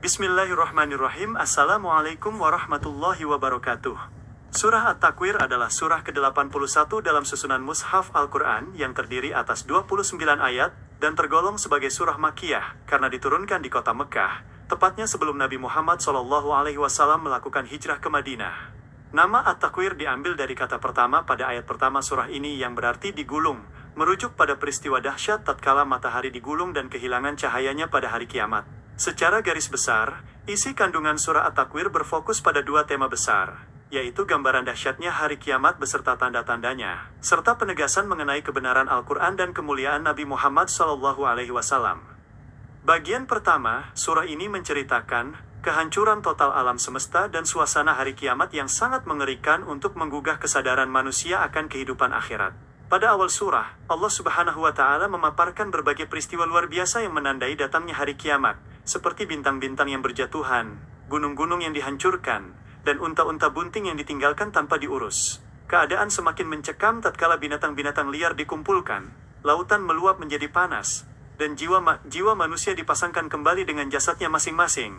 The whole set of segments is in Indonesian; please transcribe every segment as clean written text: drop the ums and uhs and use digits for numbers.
Bismillahirrahmanirrahim. Assalamualaikum warahmatullahi wabarakatuh. Surah At-Takwir adalah surah ke-81 dalam susunan Mushaf Al-Quran yang terdiri atas 29 ayat dan tergolong sebagai surah Makkiyah karena diturunkan di kota Mekah, tepatnya sebelum Nabi Muhammad SAW melakukan hijrah ke Madinah. Nama At-Takwir diambil dari kata pertama pada ayat pertama surah ini yang berarti digulung, merujuk pada peristiwa dahsyat tatkala matahari digulung dan kehilangan cahayanya pada hari kiamat. Secara garis besar, isi kandungan surah At-Takwir berfokus pada dua tema besar, yaitu gambaran dahsyatnya hari kiamat beserta tanda-tandanya, serta penegasan mengenai kebenaran Al-Quran dan kemuliaan Nabi Muhammad SAW. Bagian pertama, surah ini menceritakan kehancuran total alam semesta dan suasana hari kiamat yang sangat mengerikan untuk menggugah kesadaran manusia akan kehidupan akhirat. Pada awal surah, Allah Subhanahu wa Ta'ala memaparkan berbagai peristiwa luar biasa yang menandai datangnya hari kiamat, seperti bintang-bintang yang berjatuhan, gunung-gunung yang dihancurkan, dan unta-unta bunting yang ditinggalkan tanpa diurus. Keadaan semakin mencekam tatkala binatang-binatang liar dikumpulkan, lautan meluap menjadi panas, dan jiwa manusia dipasangkan kembali dengan jasadnya masing-masing.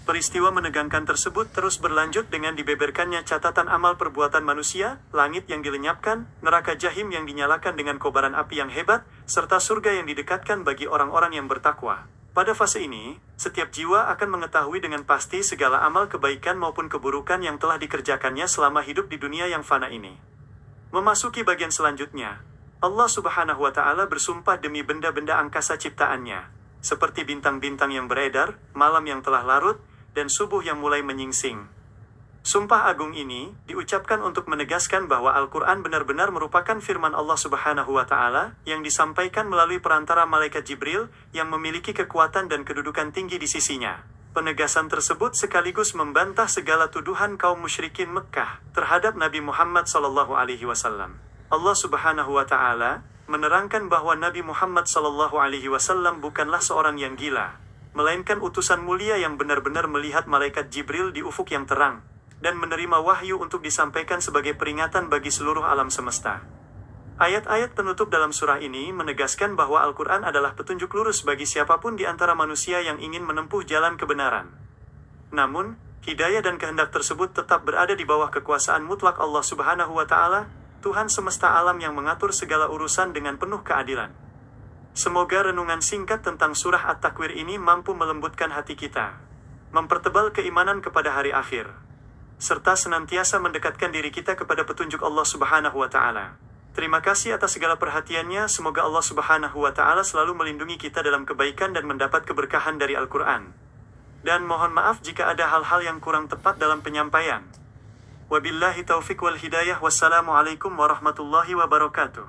Peristiwa menegangkan tersebut terus berlanjut dengan dibeberkannya catatan amal perbuatan manusia, langit yang dilenyapkan, neraka jahim yang dinyalakan dengan kobaran api yang hebat, serta surga yang didekatkan bagi orang-orang yang bertakwa. Pada fase ini, setiap jiwa akan mengetahui dengan pasti segala amal kebaikan maupun keburukan yang telah dikerjakannya selama hidup di dunia yang fana ini. Memasuki bagian selanjutnya, Allah Subhanahu wa Ta'ala bersumpah demi benda-benda angkasa ciptaannya, seperti bintang-bintang yang beredar, malam yang telah larut, dan subuh yang mulai menyingsing. Sumpah agung ini diucapkan untuk menegaskan bahwa Al-Quran benar-benar merupakan firman Allah Subhanahu wa Ta'ala yang disampaikan melalui perantara malaikat Jibril yang memiliki kekuatan dan kedudukan tinggi di sisinya. Penegasan tersebut sekaligus membantah segala tuduhan kaum musyrikin Mekkah terhadap Nabi Muhammad SAW. Allah Subhanahu wa Ta'ala menerangkan bahwa Nabi Muhammad SAW bukanlah seorang yang gila, melainkan utusan mulia yang benar-benar melihat malaikat Jibril di ufuk yang terang, dan menerima wahyu untuk disampaikan sebagai peringatan bagi seluruh alam semesta. Ayat-ayat penutup dalam surah ini menegaskan bahwa Al-Quran adalah petunjuk lurus bagi siapapun di antara manusia yang ingin menempuh jalan kebenaran. Namun, hidayah dan kehendak tersebut tetap berada di bawah kekuasaan mutlak Allah Subhanahu wa Ta'ala, Tuhan semesta alam yang mengatur segala urusan dengan penuh keadilan. Semoga renungan singkat tentang surah At-Takwir ini mampu melembutkan hati kita, mempertebal keimanan kepada hari akhir, serta senantiasa mendekatkan diri kita kepada petunjuk Allah Subhanahu wa Ta'ala. Terima kasih atas segala perhatiannya. Semoga Allah Subhanahu wa Ta'ala selalu melindungi kita dalam kebaikan dan mendapat keberkahan dari Al-Quran. Dan mohon maaf jika ada hal-hal yang kurang tepat dalam penyampaian. Wabillahi taufiq wal hidayah. Wassalamualaikum warahmatullahi wabarakatuh.